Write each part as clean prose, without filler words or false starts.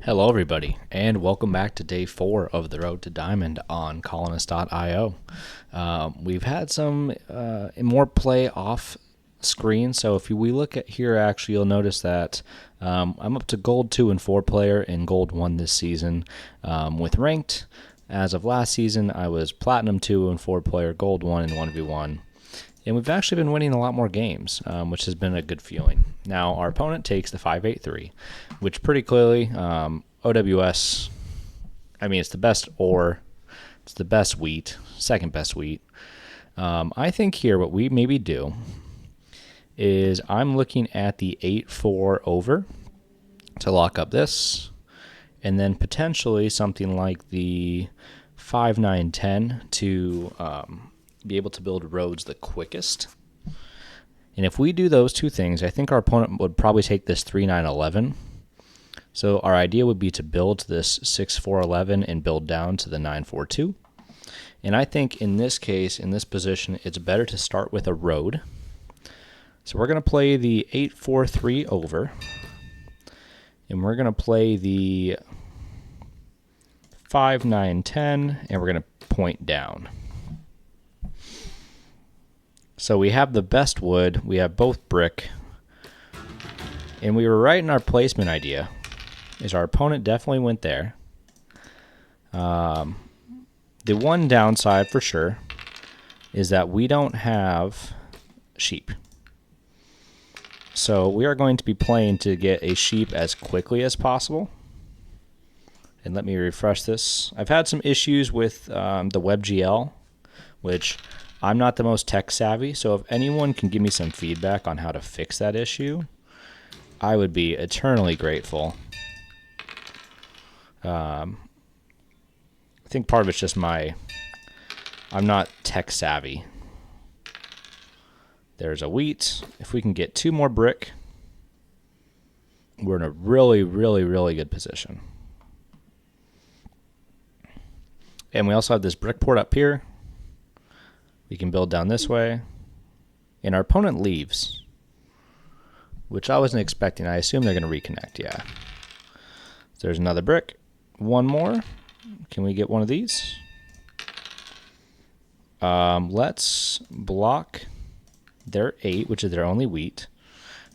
Hello, everybody, and welcome back to day 4 of the Road to Diamond on Colonist.io. We've had some more play off screen, so if we look at here, actually, you'll notice that I'm up to Gold 2 and 4 player and Gold 1 this season with Ranked. As of last season, I was Platinum 2 and 4 player, Gold 1 and 1v1. And we've actually been winning a lot more games, which has been a good feeling. Now, our opponent takes the 5-8-3, which pretty clearly, OWS, I mean, it's the best ore, it's the best wheat, second best wheat. I think here what we maybe do is I'm looking at the 8-4 over to lock up this, and then potentially something like the 5-9-10 to be able to build roads the quickest. And if we do those two things, I think our opponent would probably take this 3-9-11. So our idea would be to build this 6-4-11 and build down to the 9-4-2. And I think in this case, in this position, it's better to start with a road. So we're going to play the 8-4-3 over. And we're going to play the 5-9-10, and we're going to point down. So we have the best wood, we have both brick, and we were right in our placement idea, is our opponent definitely went there. The one downside for sure is that we don't have sheep. So we are going to be playing to get a sheep as quickly as possible. And let me refresh this. I've had some issues with the WebGL, which I'm not the most tech savvy, so if anyone can give me some feedback on how to fix that issue, I would be eternally grateful. I think part of it's just I'm not tech savvy. There's a wheat. If we can get 2 more brick, we're in a really, really, really good position. And we also have this brick port up here. We can build down this way. And our opponent leaves, which I wasn't expecting. I assume they're going to reconnect, yeah. So there's another brick. One more. Can we get one of these? Let's block their 8, which is their only wheat.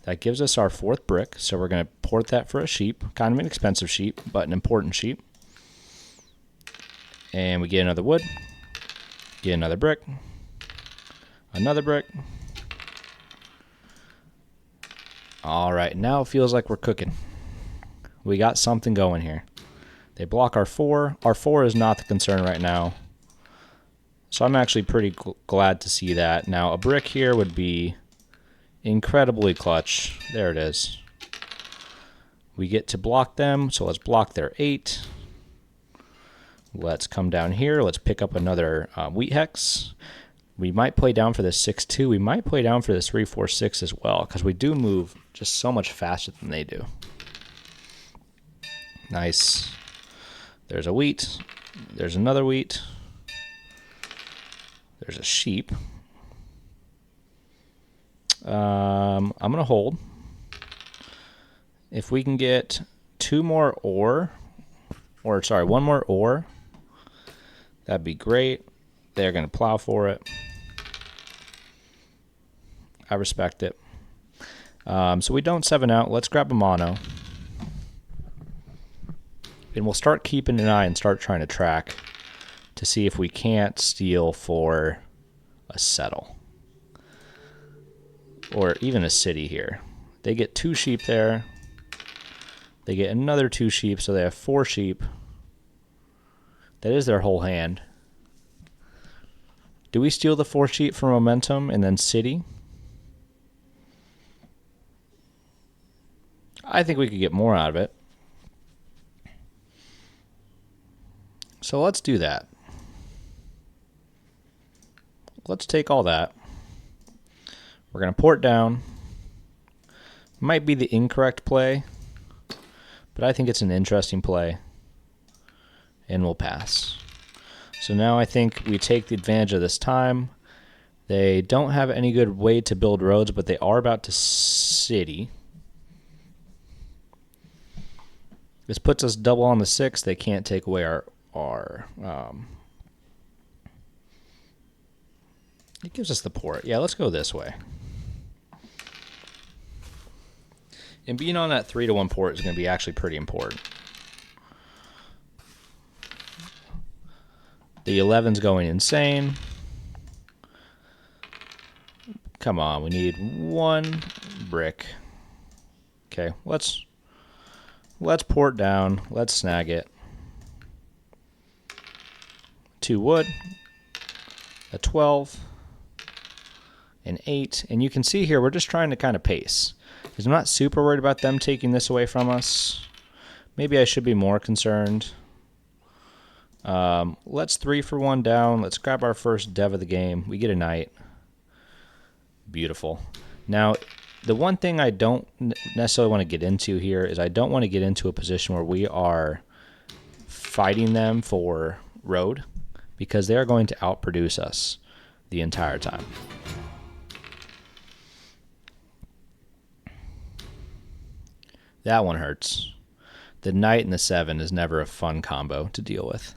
That gives us our 4th brick, so we're going to port that for a sheep. Kind of an expensive sheep, but an important sheep. And we get another wood. Get another brick. Another brick. All right, now it feels like we're cooking. We got something going here. They block our 4. Our 4 is not the concern right now. So I'm actually pretty glad to see that. Now, a brick here would be incredibly clutch. There it is. We get to block them, so let's block their 8. Let's come down here. Let's pick up another wheat hex. We might play down for this 6-2. We might play down for this 3-4-6 as well, because we do move just so much faster than they do. Nice. There's a wheat. There's another wheat. There's a sheep. I'm going to hold. If we can get 2 more ore, or sorry, 1 more ore, that'd be great. They're going to plow for it. I respect it. So we don't 7 out. Let's grab a mono. And we'll start keeping an eye and start trying to track to see if we can't steal for a settle. Or even a city here. They get 2 sheep there. They get another 2 sheep, so they have 4 sheep. That is their whole hand. Do we steal the 4 sheep for momentum and then city? I think we could get more out of it. So let's do that. Let's take all that. We're going to port down. Might be the incorrect play, but I think it's an interesting play. And we'll pass. So now I think we take the advantage of this time. They don't have any good way to build roads, but they are about to city. This puts us double on the 6. They can't take away our it gives us the port. Yeah, let's go this way. And being on that 3-to-1 port is going to be actually pretty important. The 11's going insane. Come on, we need 1 brick. Okay, let's port down. Let's snag it. 2 wood. A 12. An 8. And you can see here, we're just trying to kind of pace. Because I'm not super worried about them taking this away from us. Maybe I should be more concerned. Let's 3 for 1 down. Let's grab our first dev of the game. We get a knight. Beautiful. Now, the one thing I don't necessarily want to get into here is I don't want to get into a position where we are fighting them for road, because they are going to outproduce us the entire time. That one hurts. The knight and the 7 is never a fun combo to deal with.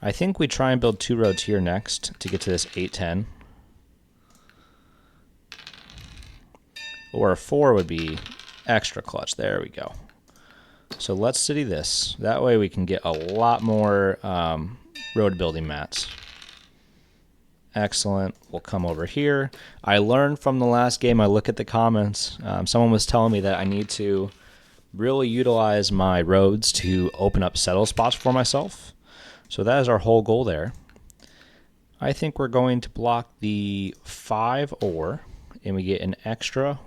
I think we try and build 2 roads here next to get to this 8-10. Or a 4 would be extra clutch. There we go. So let's city this. That way we can get a lot more road building mats. Excellent. We'll come over here. I learned from the last game, I look at the comments. Someone was telling me that I need to really utilize my roads to open up settle spots for myself. So that is our whole goal there. I think we're going to block the 5 ore, and we get an extra.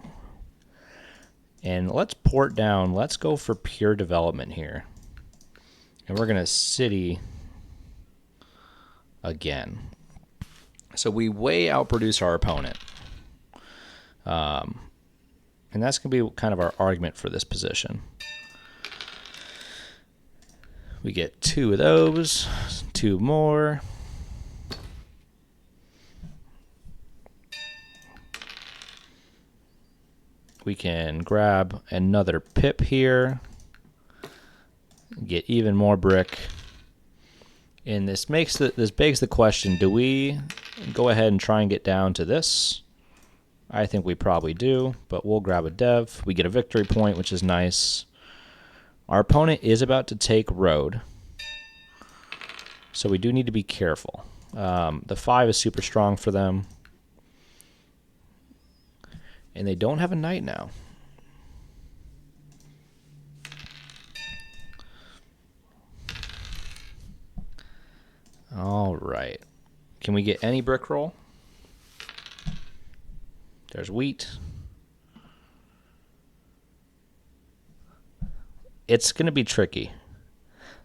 And let's port down. Let's go for pure development here. And we're going to city again. So we way outproduce our opponent. And that's going to be kind of our argument for this position. We get 2 of those, 2 more. We can grab another pip here, get even more brick. And this begs the question, do we go ahead and try and get down to this? I think we probably do, but we'll grab a dev. We get a victory point, which is nice. Our opponent is about to take road, so we do need to be careful. The 5 is super strong for them, and they don't have a knight now. All right. Can we get any brick roll? There's wheat. It's going to be tricky.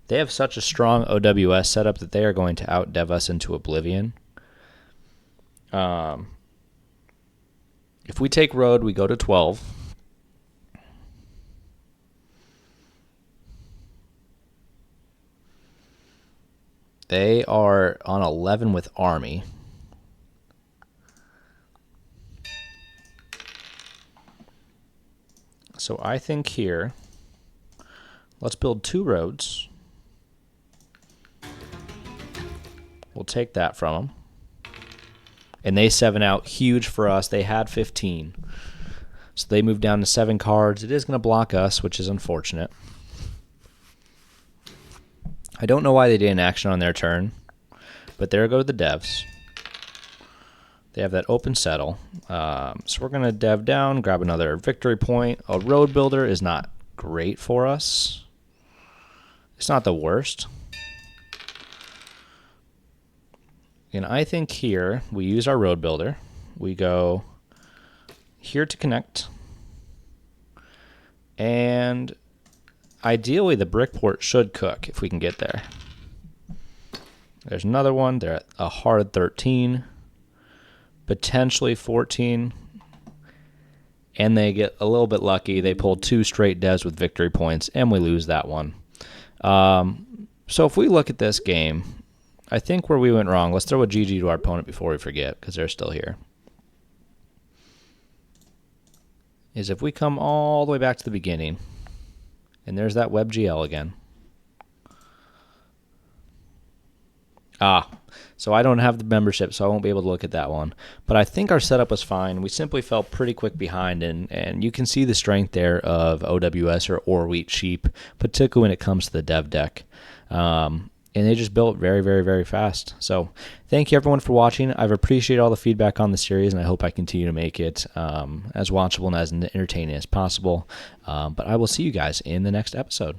They have such a strong OWS setup that they are going to out-dev us into oblivion. If we take road, we go to 12. They are on 11 with army. So I think here, let's build 2 roads. We'll take that from them. And they 7 out, huge for us. They had 15. So they moved down to 7 cards. It is going to block us, which is unfortunate. I don't know why they didn't action on their turn, but there go the devs. They have that open settle. So we're going to dev down, grab another victory point. A road builder is not great for us. It's not the worst. And I think here we use our road builder. We go here to connect. And ideally the brick port should cook if we can get there. There's another one. They're at a hard 13. Potentially 14. And they get a little bit lucky. They pull 2 straight devs with victory points, and we lose that one. So if we look at this game, I think where we went wrong, let's throw a GG to our opponent before we forget, because they're still here, is if we come all the way back to the beginning And there's that WebGL again. So I don't have the membership, so I won't be able to look at that one. But I think our setup was fine. We simply fell pretty quick behind, and you can see the strength there of OWS or Wheat Sheep, particularly when it comes to the dev deck. And they just built very, very, very fast. So thank you, everyone, for watching. I've appreciated all the feedback on the series, and I hope I continue to make it as watchable and as entertaining as possible. But I will see you guys in the next episode.